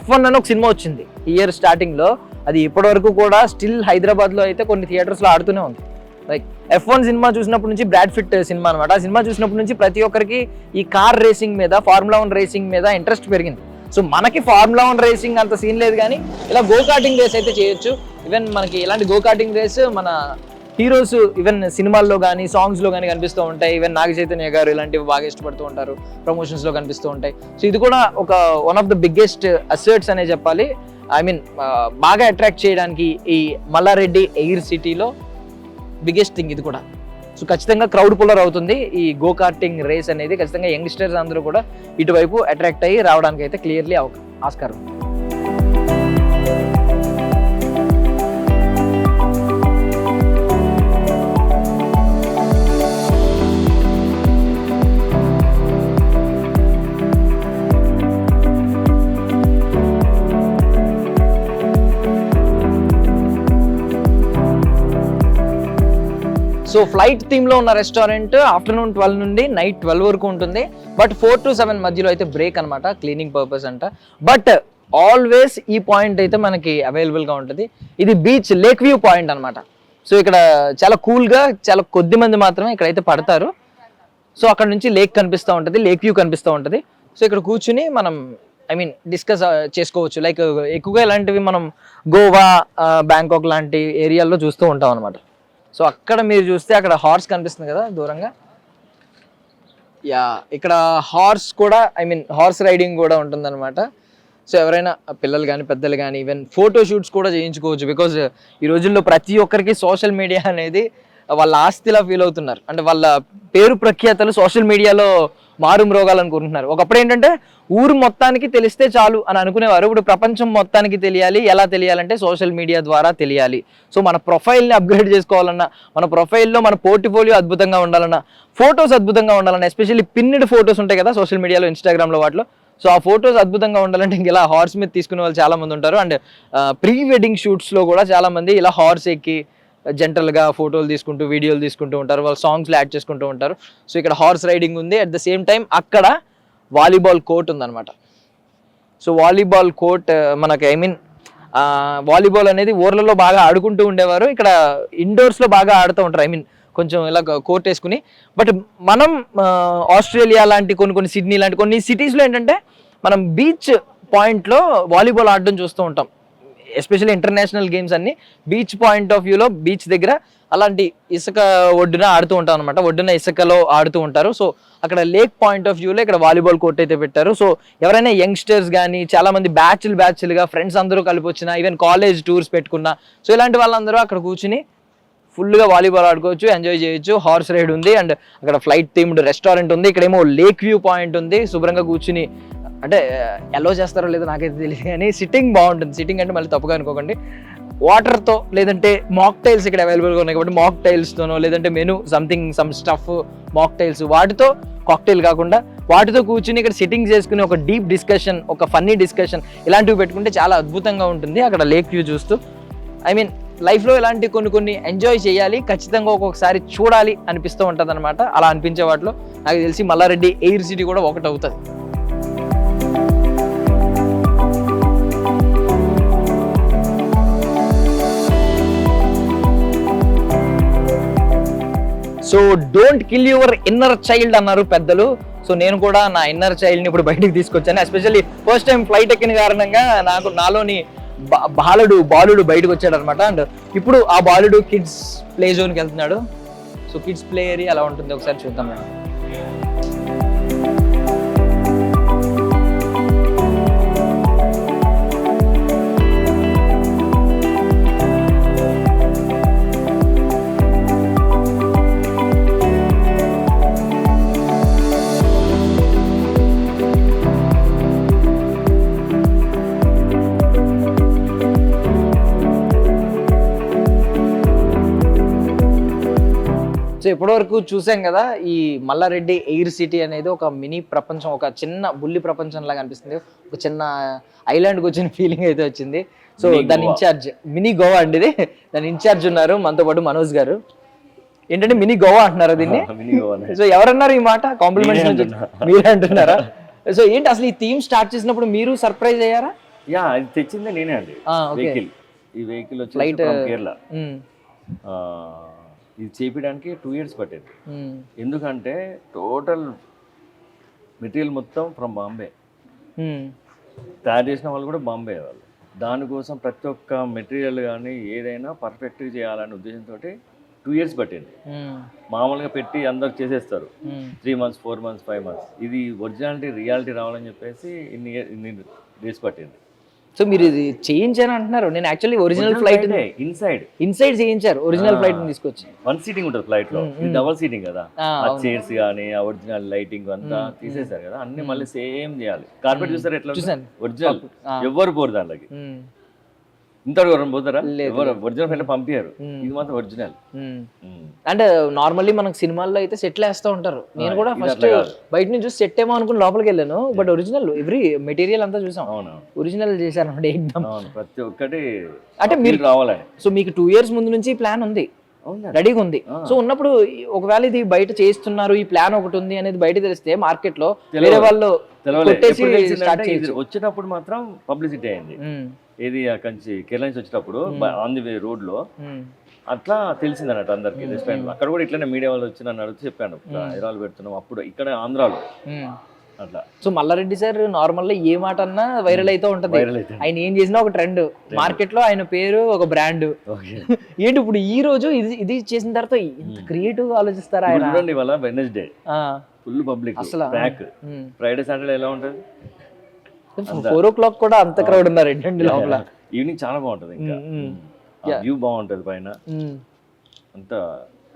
F1 అని ఒక సినిమా వచ్చింది ఈ ఇయర్ స్టార్టింగ్లో. అది ఇప్పటివరకు కూడా స్టిల్ హైదరాబాద్లో అయితే కొన్ని థియేటర్స్లో ఆడుతూనే ఉంది. లైక్ F1 సినిమా చూసినప్పటి నుంచి, బ్రాడ్ ఫిట్ సినిమా అనమాట, ఆ సినిమా చూసినప్పటి నుంచి ప్రతి ఒక్కరికి ఈ కార్ రేసింగ్ మీద, ఫార్ములా 1 రేసింగ్ మీద ఇంట్రెస్ట్ పెరిగింది. సో మనకి ఫార్ములా 1 రేసింగ్ అంత సీన్ లేదు కానీ ఇలా గో కార్టింగ్ రేస్ అయితే చేయొచ్చు. ఈవెన్ మనకి ఇలాంటి గో కార్టింగ్ రేస్ మన హీరోస్ ఈవెన్ సినిమాల్లో కానీ సాంగ్స్లో కానీ కనిపిస్తూ ఉంటాయి. ఈవెన్ నాగ చైతన్య గారు ఇలాంటివి బాగా ఇష్టపడుతూ ఉంటారు, ప్రమోషన్స్లో కనిపిస్తూ ఉంటాయి. సో ఇది కూడా ఒక one of the biggest assets అనే చెప్పాలి. ఐ మీన్ బాగా అట్రాక్ట్ చేయడానికి ఈ మల్లారెడ్డి ఎయిర్ సిటీలో బిగ్గెస్ట్ థింగ్ ఇది కూడా. సో ఖచ్చితంగా క్రౌడ్ పుల్లర్ అవుతుంది ఈ గో కార్టింగ్ రేస్ అనేది. ఖచ్చితంగా యంగ్స్టర్స్ అందరూ కూడా ఇటువైపు అట్రాక్ట్ అయ్యి రావడానికి అయితే క్లియర్లీ ఆస్కారం. సో ఫ్లైట్ థీమ్లో ఉన్న రెస్టారెంట్ ఆఫ్టర్నూన్ 12 నుండి నైట్ 12 వరకు ఉంటుంది. బట్ 4 to 7 మధ్యలో అయితే బ్రేక్ అనమాట, క్లీనింగ్ పర్పస్ అంట. బట్ ఆల్వేస్ ఈ పాయింట్ అయితే మనకి అవైలబుల్గా ఉంటుంది. ఇది బీచ్ లేక్ వ్యూ పాయింట్ అనమాట. సో ఇక్కడ చాలా కూల్గా, చాలా కొద్ది మంది మాత్రమే ఇక్కడైతే పడతారు. సో అక్కడ నుంచి లేక్ కనిపిస్తూ ఉంటుంది, లేక్ వ్యూ కనిపిస్తూ ఉంటుంది. సో ఇక్కడ కూర్చుని మనం డిస్కస్ చేసుకోవచ్చు. లైక్ ఎక్కువగా ఇలాంటివి మనం గోవా, బ్యాంకాక్ లాంటి ఏరియాల్లో చూస్తూ ఉంటాం అనమాట. సో అక్కడ మీరు చూస్తే అక్కడ హార్స్ కనిపిస్తుంది కదా దూరంగా, యా ఇక్కడ హార్స్ కూడా హార్స్ రైడింగ్ కూడా ఉంటుందన్నమాట. సో ఎవరైనా పిల్లలు కానీ పెద్దలు కానీ ఈవెన్ ఫోటో షూట్స్ కూడా చేయించుకోవచ్చు. బికాజ్ ఈ రోజుల్లో ప్రతి ఒక్కరికి సోషల్ మీడియా అనేది వాళ్ళ ఆస్తిలా ఫీల్ అవుతున్నారు. అంటే వాళ్ళ పేరు ప్రఖ్యాతలు సోషల్ మీడియాలో మారు మ్రోగాలనుకుంటున్నారు. ఒకప్పుడు ఏంటంటే ఊరు మొత్తానికి తెలిస్తే చాలు అని అనుకునేవారు. ఇప్పుడు ప్రపంచం మొత్తానికి తెలియాలి. ఎలా తెలియాలంటే సోషల్ మీడియా ద్వారా తెలియాలి. సో మన ప్రొఫైల్ని అప్గ్రేడ్ చేసుకోవాలన్నా, మన ప్రొఫైల్లో మన పోర్ట్ఫోలియో అద్భుతంగా ఉండాలన్నా, ఫొటోస్ అద్భుతంగా ఉండాలన్నా, ఎస్పెషల్లీ పిన్నిడ్ ఫొటోస్ ఉంటాయి కదా సోషల్ మీడియాలో, ఇన్స్టాగ్రామ్లో వాటిలో. సో ఆ ఫొటోస్ అద్భుతంగా ఉండాలంటే ఇంక ఇలా హార్స్ మీద తీసుకునే వాళ్ళు చాలా మంది ఉంటారు. అండ్ ప్రీ వెడ్డింగ్ షూట్స్లో కూడా చాలా మంది ఇలా హార్స్ ఎక్కి జెంటల్గా ఫోటోలు తీసుకుంటూ వీడియోలు తీసుకుంటూ ఉంటారు, వాళ్ళు సాంగ్స్లో యాడ్ చేసుకుంటూ ఉంటారు. సో ఇక్కడ హార్స్ రైడింగ్ ఉంది. అట్ ద సేమ్ టైం అక్కడ వాలీబాల్ కోర్ట్ ఉందన్నమాట. సో వాలీబాల్ కోర్ట్ మనకి వాలీబాల్ అనేది ఊర్లలో బాగా ఆడుకుంటూ ఉండేవారు. ఇక్కడ ఇండోర్స్లో బాగా ఆడుతూ ఉంటారు, కొంచెం ఇలా కోర్ట్ వేసుకుని. బట్ మనం ఆస్ట్రేలియా లాంటి కొన్ని సిడ్నీ లాంటి కొన్ని సిటీస్లో ఏంటంటే మనం బీచ్ పాయింట్లో వాలీబాల్ ఆడడం చూస్తూ ఉంటాం. ఎస్పెషల్లీ ఇంటర్నేషనల్ గేమ్స్ అన్ని బీచ్ పాయింట్ ఆఫ్ వ్యూలో, బీచ్ దగ్గర అలాంటి ఇసుక ఒడ్డున ఆడుతూ ఉంటాం అనమాట. ఒడ్డున ఇసుకలో ఆడుతూ ఉంటారు. సో అక్కడ లేక్ పాయింట్ ఆఫ్ వ్యూలో ఇక్కడ వాలీబాల్ కోర్ట్ అయితే పెట్టారు. సో ఎవరైనా యంగ్స్టర్స్ కానీ చాలా మంది బ్యాచ్లుగా ఫ్రెండ్స్ అందరూ కలిపి వచ్చినా, ఈవెన్ కాలేజ్ టూర్స్ పెట్టుకున్నా, సో ఇలాంటి వాళ్ళందరూ అక్కడ కూర్చుని ఫుల్గా వాలీబాల్ ఆడుకోవచ్చు, ఎంజాయ్ చేయొచ్చు. హార్స్ రైడ్ ఉంది అండ్ అక్కడ ఫ్లైట్ థీమ్డ్ రెస్టారెంట్ ఉంది. ఇక్కడేమో లేక్ వ్యూ పాయింట్ ఉంది. శుభ్రంగా కూర్చుని, అంటే ఎలో చేస్తారో లేదో నాకైతే తెలియదు కానీ సిట్టింగ్ బాగుంటుంది. సిట్టింగ్ అంటే మళ్ళీ తప్పుగా అనుకోకండి. వాటర్తో లేదంటే మాక్టైల్స్ ఇక్కడ అవైలబుల్గా ఉన్నాయి కాబట్టి మాక్టైల్స్తోనో, లేదంటే మెనూ సమ్ స్టఫ్ మాక్టైల్స్ వాటితో, కాక్టైల్ కాకుండా వాటితో కూర్చుని ఇక్కడ సిట్టింగ్ చేసుకుని ఒక డీప్ డిస్కషన్, ఒక ఫన్నీ డిస్కషన్ ఇలాంటివి పెట్టుకుంటే చాలా అద్భుతంగా ఉంటుంది. అక్కడ లేక్ వ్యూ చూస్తూ లైఫ్లో ఇలాంటి కొన్ని ఎంజాయ్ చేయాలి, ఖచ్చితంగా ఒక్కొక్కసారి చూడాలి అనిపిస్తూ ఉంటుంది అనమాట. అలా అనిపించే వాటిలో నాకు తెలిసి మల్లారెడ్డి ఎయిర్ సిటీ కూడా ఒకటి అవుతుంది. So don't kill your inner child అన్నారు పెద్దలు. సో నేను కూడా నా ఇన్నర్ చైల్డ్ని ఇప్పుడు బయటకు తీసుకొచ్చాను. ఎస్పెషల్లీ ఫస్ట్ టైం ఫ్లైట్ ఎక్కిన కారణంగా నాలోని బాలుడు బయటకు వచ్చాడు అనమాట. అండ్ ఇప్పుడు ఆ బాలుడు కిడ్స్ ప్లే జోన్కి వెళ్తున్నాడు. సో కిడ్స్ ప్లే ఏరియా ఎలా ఉంటుంది ఒకసారి చూద్దాం మేము. సో ఇప్పటివరకు చూసాం కదా, ఈ మల్లారెడ్డి ఎయిర్ సిటీ అనేది ఒక మినీ ప్రపంచం, ఒక చిన్న బుల్లి ప్రపంచం లాగా అనిపిస్తుంది. ఒక చిన్న ఐలాండ్కి వచ్చిన ఫీలింగ్ అయితే వచ్చింది. సో దాని ఇన్ఛార్జ్ మినీ గోవా అండి ఇది. దాని ఇన్ఛార్జ్ ఉన్నారు మనతో పాటు మనోజ్ గారు. ఏంటంటే మినీ గోవా అంటున్నారా దీన్ని? సో ఎవరన్నారు ఈ మాట? కాంప్లిమెంట్స్ మీరే అంటున్నారా? సో ఏంటి అసలు ఈ థీమ్ స్టార్ట్ చేసినప్పుడు మీరు సర్ప్రైజ్ అయ్యారా? యా, ఇది తెచ్చిందే నేనే అండి. వెహికల్, ఈ వెహికల్ వచ్చి ఫ్లైట్ కేరళ. ఇది చేపించడానికి 2 years పట్టింది. ఎందుకంటే టోటల్ మెటీరియల్ మొత్తం ఫ్రమ్ బాంబే, తయారు చేసిన వాళ్ళు కూడా బాంబే వాళ్ళు. దానికోసం ప్రతి ఒక్క మెటీరియల్ కానీ ఏదైనా పర్ఫెక్ట్గా చేయాలనే ఉద్దేశంతో 2 years పట్టింది. మామూలుగా పెట్టి అందరు చేసేస్తారు 3 months, 4 months, 5 months. ఇది ఒరిజినాలిటీ, రియాలిటీ రావాలని చెప్పేసి ఇన్ని డేస్ పట్టింది. సో మీరు ఇది చేయించారు అంటున్నారు. నేను యాక్చువల్లీ ఒరిజినల్ ఫ్లైట్ ఇన్సైడ్ చేయించారు, ఒరిజినల్ ఫ్లైట్ తీసుకొచ్చి. 1 seating ఉంటుంది ఫ్లైట్ లో, ఇది డబల్ సీటింగ్ కదా. ఆ చైర్స్ కానీ ఆ ఒరిజినల్ లైటింగ్ అంతా తీసేసారు కదా, అన్ని మళ్ళీ సేమ్ చేయాలి. కార్పెట్ చూసారు ఎట్లా? ఒరిజినల్, ఎవరు పోరు దాంట్లోకి. ఇంతవరకు ఎవరైనా పోతారా? ఒరిజినల్ ఫ్లైట్ పంపించారు, ఇది మాత్రం ఒరిజినల్. అంటే నార్మల్లీ మనకు సినిమాల్లో అయితే సెట్లు వేస్తూ ఉంటారు. నేను కూడా ఫస్ట్ బయట నుంచి చూసి సెట్ ఏమో అనుకుని లోపలికి వెళ్ళాను. బట్ ఒరిజినల్ ఎవ్రీ మెటీరియల్ అంతా చూసాం, ఒరిజినల్ చేశారు. ప్రతి ఒక్కటి అంటే మీరు రావాలని. సో మీకు 2 years ముందు నుంచి ప్లాన్ ఉంది? అవునా? రెడీగా ఉంది. సో ఉన్నప్పుడు ఒకవేళ ఇది బయట చేస్తున్నారు, ఈ ప్లాన్ ఒకటి ఉంది అనేది బయట తెలిస్తే మార్కెట్ లో వేరే వాళ్ళు కొట్టేసి స్టార్ట్ చేయొచ్చు. వచ్చినప్పుడు మాత్రం పబ్లిసిటీ అయింది. ఏది అక్కడి నుంచి కేరళ నుంచి వచ్చేటప్పుడు ఆన్ ది వే రోడ్ లో అట్లా తెలిసింది అన్నట్టు అందరికి రెస్టారెంట్. అక్కడ కూడా ఇట్లనే మీడియా వాళ్ళు వచ్చి నన్ను అడిగితే చెప్పాను హైదరాబాద్ పెడుతున్నాం అప్పుడు ఇక్కడ ఆంధ్రాలో అట్లా. సో మల్లారెడ్డి సార్ నార్మల్ ఏ మాట అన్నా వైరల్ అయితే ఉంటది. ఆయన ఏం చేసినా ఒక ట్రెండ్ మార్కెట్ లో, ఆయన పేరు ఒక బ్రాండ్. ఏంటి ఇప్పుడు ఈ రోజు ఇది చేసిన తర్వాత ఇంత క్రియేటివ్ గా ఆలోచిస్తారా ఆయన? చూడండి ఇవాళ వెడ్నెస్డే ఫుల్ పబ్లిక్ అసలు ప్యాక్. ఫ్రైడే సాటర్డే ఎలా ఉంటది? 4 o'clock కూడా అంత క్రౌడ్ ఉన్నారు ఏంటండి లోపల. ఈవినింగ్ చాలా బాగుంటది, ఇంకా వ్యూ బాగుంటది పైన, అంత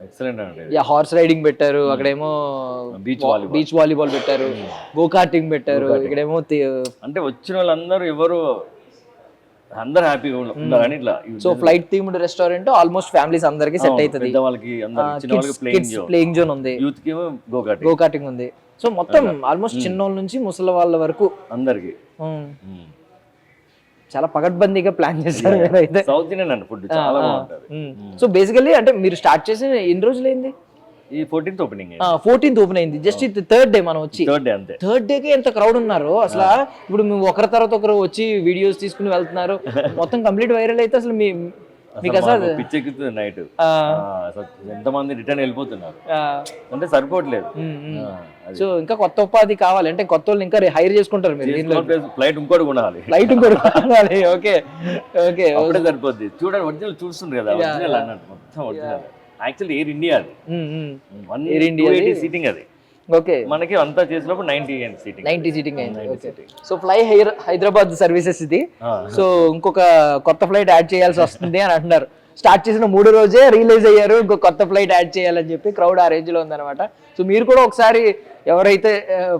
ఎక్సలెంట్ అంటే. హార్స్ రైడింగ్ పెట్టారు, అక్కడేమో బీచ్ వాలీబాల్ పెట్టారు, గో కార్టింగ్ పెట్టారు, ఇక్కడేమో అంటే వచ్చిన వాళ్ళందరూ ఎవరు అందరు హ్యాపీగా ఉండాలని ఇట్లా. So flight themed restaurant almost families అందరికి సెట్ అవుతుంది. వాళ్ళకి ప్లేయింగ్ జోన్ ఉంది, యూత్ కి గో కార్టింగ్ ఉంది. సో మొత్తం ఆల్మోస్ట్ చిన్నోళ్ళ నుంచి ముసలి వాళ్ళ వరకు అందరికి చాలా పగడ్బందీగా ప్లాన్ చేశారు. సౌత్ ఇండియన్ ఫుడ్ చాలా బాగుంటది. సో బేసికల్లీ అంటే మీరు స్టార్ట్ చేసి ఎన్ని రోజులు అయింది? ఈ 14th ఓపెనింగ్ 14th ఓపెన్ అయింది. జస్ట్ ఇది థర్డ్ డే మనం వచ్చి. థర్డ్ డే కి ఎంత క్రౌడ్ ఉన్నారు అసలు. ఇప్పుడు మేము ఒకరి తర్వాత ఒకరు వచ్చి వీడియోస్ తీసుకుని వెళ్తున్నారు, మొత్తం కంప్లీట్ వైరల్ అయితే అసలు మీకు అసలు పిచ్చెక్కుతుంది నైట్. ఎంతమంది రిటర్న్ వెళ్ళిపోతున్నారు అంటే సరిపోవట్లేదు. సో ఇంకా కొత్త ఉపాధి కావాలి అంటే కొత్త వాళ్ళు ఇంకా హైర్ చేసుకుంటారు మీరు. ఫ్లైట్ ఇంకోటి కొనాలి. ఓకే ఓకే, అప్పుడే సరిపోద్ది. చూడండి ఒరిజినల్ చూస్తుండ్రు కదా, ఒరిజినల్ అన్నట్టు మొత్తం ఒరిజినల్. యాక్చువల్లీ ఎయిర్ ఇండియా అది, ఎయిర్ ఇండియా సీటింగ్ అది. ఓకే, మనకి అంతా చేసినప్పుడు 90 సీటింగ్ అయింది. సో ఫ్లై హైదరాబాద్ సర్వీసెస్ ఇది. సో ఇంకొక కొత్త ఫ్లైట్ యాడ్ చేయాల్సి వస్తుంది అని అంటున్నారు. స్టార్ట్ చేసిన 3 రోజే రియలైజ్ అయ్యారు ఇంకో కొత్త ఫ్లైట్ యాడ్ చేయాలని చెప్పి. క్రౌడ్ ఆ రేంజ్ లో ఉందన్నమాట. సో మీరు కూడా ఒకసారి ఎవరైతే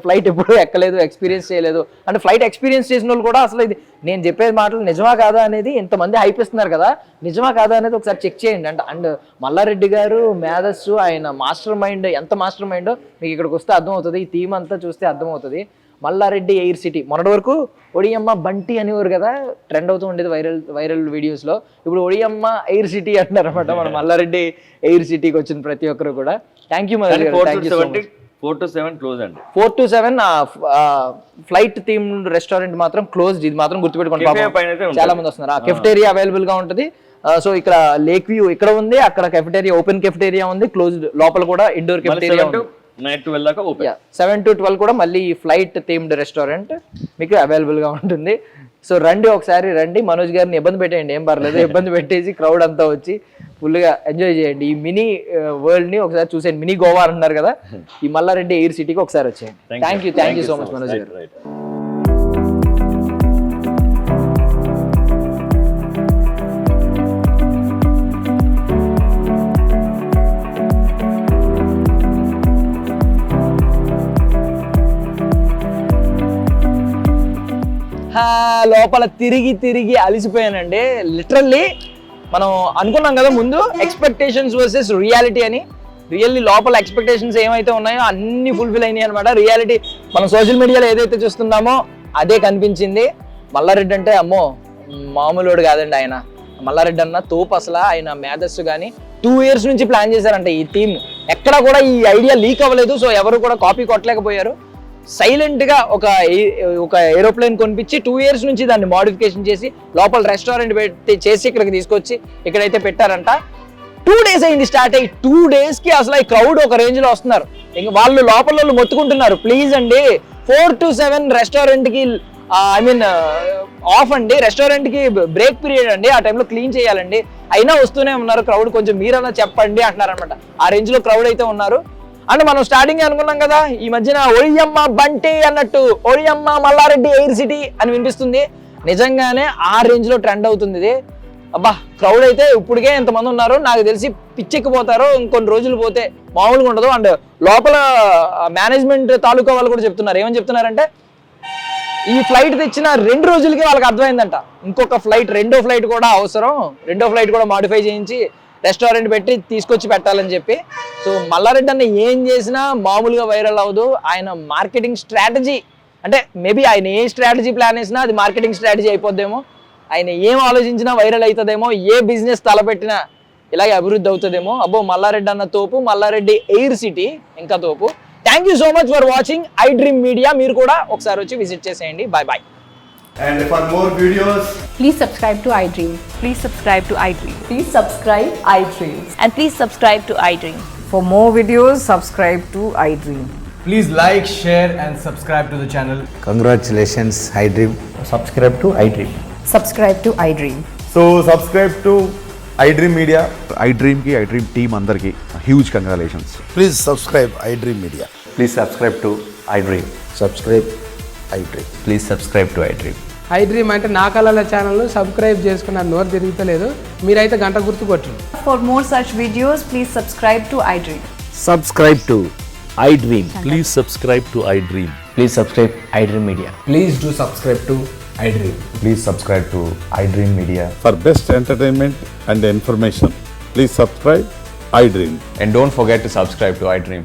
ఫ్లైట్ ఎప్పుడూ ఎక్కలేదు, ఎక్స్పీరియన్స్ చేయలేదు అంటే ఫ్లైట్ ఎక్స్పీరియన్స్ చేసిన వాళ్ళు కూడా అసలు ఇది నేను చెప్పే మాటలు నిజమా కాదా అనేది ఇంతమంది హైప్ ఇస్తున్నారు కదా, నిజమా కాదా అనేది ఒకసారి చెక్ చేయండి. అండ్ మల్లారెడ్డి గారు మేధస్సు, ఆయన మాస్టర్ మైండ్ ఎంత మాస్టర్ మైండ్ మీకు ఇక్కడికి వస్తే అర్థమవుతుంది. ఈ థీమ్ అంతా చూస్తే అర్థమవుతుంది. మల్లారెడ్డి ఎయిర్ సిటీ మొన్నటి వరకు ఒడియమ్మ బంటి అనేవారు కదా, ట్రెండ్ అవుతూ ఉండేది వైరల్ వీడియోస్లో. ఇప్పుడు ఒడియమ్మ ఎయిర్ సిటీ అంటున్నారు అనమాట. మన మల్లారెడ్డి ఎయిర్ సిటీకి వచ్చిన ప్రతి ఒక్కరు కూడా థ్యాంక్ యూ. 4 to 7 క్లోజ్ అండి. 4 to 7 ఫ్లైట్ థీమ్ రెస్టారెంట్ మాత్రం క్లోజ్. ఇది మాత్రం గుర్తుపెట్టుకోండి, చాలా మంది వస్తున్నారు. కెఫెటేరియా అవైలబుల్ గా ఉంటుంది. సో ఇక్కడ లేక్ వ్యూ ఇక్కడ ఉంది, అక్కడ కెఫెటేరియా ఓపెన్ కెఫెటేరియా ఉంది, క్లోజ్డ్ లోపల కూడా ఇండోర్ కెఫెటేరియా ఉంది. నైట్ 12 దాకా ఓపెన్. 7 to 12 కూడా మళ్ళీ ఫ్లైట్ థీమ్డ్ రెస్టారెంట్ మీకు అవైలబుల్ గా ఉంటుంది. సో రండి, ఒకసారి రండి. మనోజ్ గారిని ఇబ్బంది పెట్టేయండి, ఏం పర్లేదు. ఇబ్బంది పెట్టేసి క్రౌడ్ అంతా వచ్చి ఫుల్గా ఎంజాయ్ చేయండి. ఈ మినీ వరల్డ్ ని ఒకసారి చూసేయండి. మినీ గోవా అంటున్నారు కదా, ఈ మల్లారెడ్డి ఎయిర్ సిటీకి ఒకసారి వచ్చేయండి. Thank you so much Manoj గారు. లోపల తిరిగి అలిసిపోయానండి. లిటరల్లీ మనం అనుకున్నాం కదా ముందు ఎక్స్పెక్టేషన్స్ వర్సెస్ రియాలిటీ అని. రియల్లీ లోపల ఎక్స్పెక్టేషన్స్ ఏమైతే ఉన్నాయో అన్ని ఫుల్ఫిల్ అయినాయి అనమాట. రియాలిటీ మనం సోషల్ మీడియాలో ఏదైతే చూస్తున్నామో అదే కనిపించింది. మల్లారెడ్డి అంటే అమ్మో మామూలుడు కాదండి ఆయన. మల్లారెడ్డి అన్న తోపు అసలు. ఆయన మేధస్సు కానీ 2 years నుంచి ప్లాన్ చేశారంట ఈ థీమ్. ఎక్కడ కూడా ఈ ఐడియా లీక్ అవ్వలేదు. సో ఎవరు కూడా కాపీ కొట్టలేకపోయారు. సైలెంట్ గా ఒక ఏరోప్లేన్ కొనిపించి 2 years నుంచి దాన్ని మోడిఫికేషన్ చేసి లోపల రెస్టారెంట్ పెట్టి చేసి ఇక్కడికి తీసుకొచ్చి ఇక్కడైతే పెట్టారంట. 2 days అయింది స్టార్ట్ అయ్యి. 2 days కి అసలు ఈ క్రౌడ్ ఒక రేంజ్ లో వస్తున్నారు. ఇంక వాళ్ళు లోపల మొత్తుకుంటున్నారు, ప్లీజ్ అండి 4 to 7 రెస్టారెంట్ కి ఆఫ్ అండి, రెస్టారెంట్ కి బ్రేక్ పీరియడ్ అండి, ఆ టైంలో క్లీన్ చేయాలండి, అయినా వస్తూనే ఉన్నారు క్రౌడ్, కొంచెం మీరన్నా చెప్పండి అంటున్నారు అనమాట. ఆ రేంజ్ లో క్రౌడ్ అయితే ఉన్నారు. అంటే మనం స్టార్టింగ్ అనుకున్నాం కదా ఈ మధ్యన ఒడియమ్మ బంటి అన్నట్టు ఒడియమ్మ మల్లారెడ్డి ఎయిర్ సిటీ అని వినిపిస్తుంది. నిజంగానే ఆ రేంజ్ లో ట్రెండ్ అవుతుంది ఇది. అబ్బా క్రౌడ్ అయితే ఇప్పటికే ఎంతమంది ఉన్నారు నాకు తెలిసి పిచ్చెక్కిపోతారు. ఇంకొన్ని రోజులు పోతే మామూలుగా ఉండదు. అండ్ లోపల మేనేజ్మెంట్ తాలూకా వాళ్ళు కూడా చెప్తున్నారు. ఏమని చెప్తున్నారంటే ఈ ఫ్లైట్ తెచ్చిన 2 రోజులకి వాళ్ళకి అర్థమైందంట ఇంకొక ఫ్లైట్, రెండో ఫ్లైట్ కూడా అవసరం, రెండో ఫ్లైట్ కూడా మాడిఫై చేయించి రెస్టారెంట్ పెట్టి తీసుకొచ్చి పెట్టాలని చెప్పి. సో మల్లారెడ్డి అన్న ఏం చేసినా మామూలుగా వైరల్ అవ్వదు. ఆయన మార్కెటింగ్ స్ట్రాటజీ అంటే మేబీ ఆయన ఏ స్ట్రాటజీ ప్లాన్ వేసినా అది మార్కెటింగ్ స్ట్రాటజీ అయిపోద్దేమో. ఆయన ఏం ఆలోచించినా వైరల్ అవుతుందేమో. ఏ బిజినెస్ తలపెట్టినా ఇలాగే అభివృద్ధి అవుతుందేమో. అబ్బో మల్లారెడ్డి అన్న తోపు, మల్లారెడ్డి ఎయిర్ సిటీ ఇంకా తోపు. Thank you so much for watching I Dream Media. మీరు కూడా ఒకసారి వచ్చి విజిట్ చేసేయండి. Bye bye. And for more videos, Please subscribe to iDream. Please subscribe to iDream. Please subscribe iDream. And please subscribe to iDream. For more videos, subscribe to iDream. Please like, share and subscribe to the channel. Congratulations, iDream. Subscribe to iDream. Subscribe to iDream. so subscribe to iDream Media. iDream ki iDream team andarki huge congratulations. Please subscribe iDream Media. Please subscribe to iDream. Subscribe iDream. Please subscribe to iDream. iDream అంటే నా కళల ఛానల్ సబ్స్క్రైబ్ చేసుకున్న నోరు తిరుగుతలేదు. మీరైతే గంట గుర్తు కొట్టండి. For more such videos, please subscribe to iDream. Subscribe to iDream. Please subscribe to iDream. Please subscribe iDream Media. Please do subscribe to iDream. Please subscribe to iDream Media. For best entertainment and information, please subscribe iDream. And don't forget to subscribe to iDream.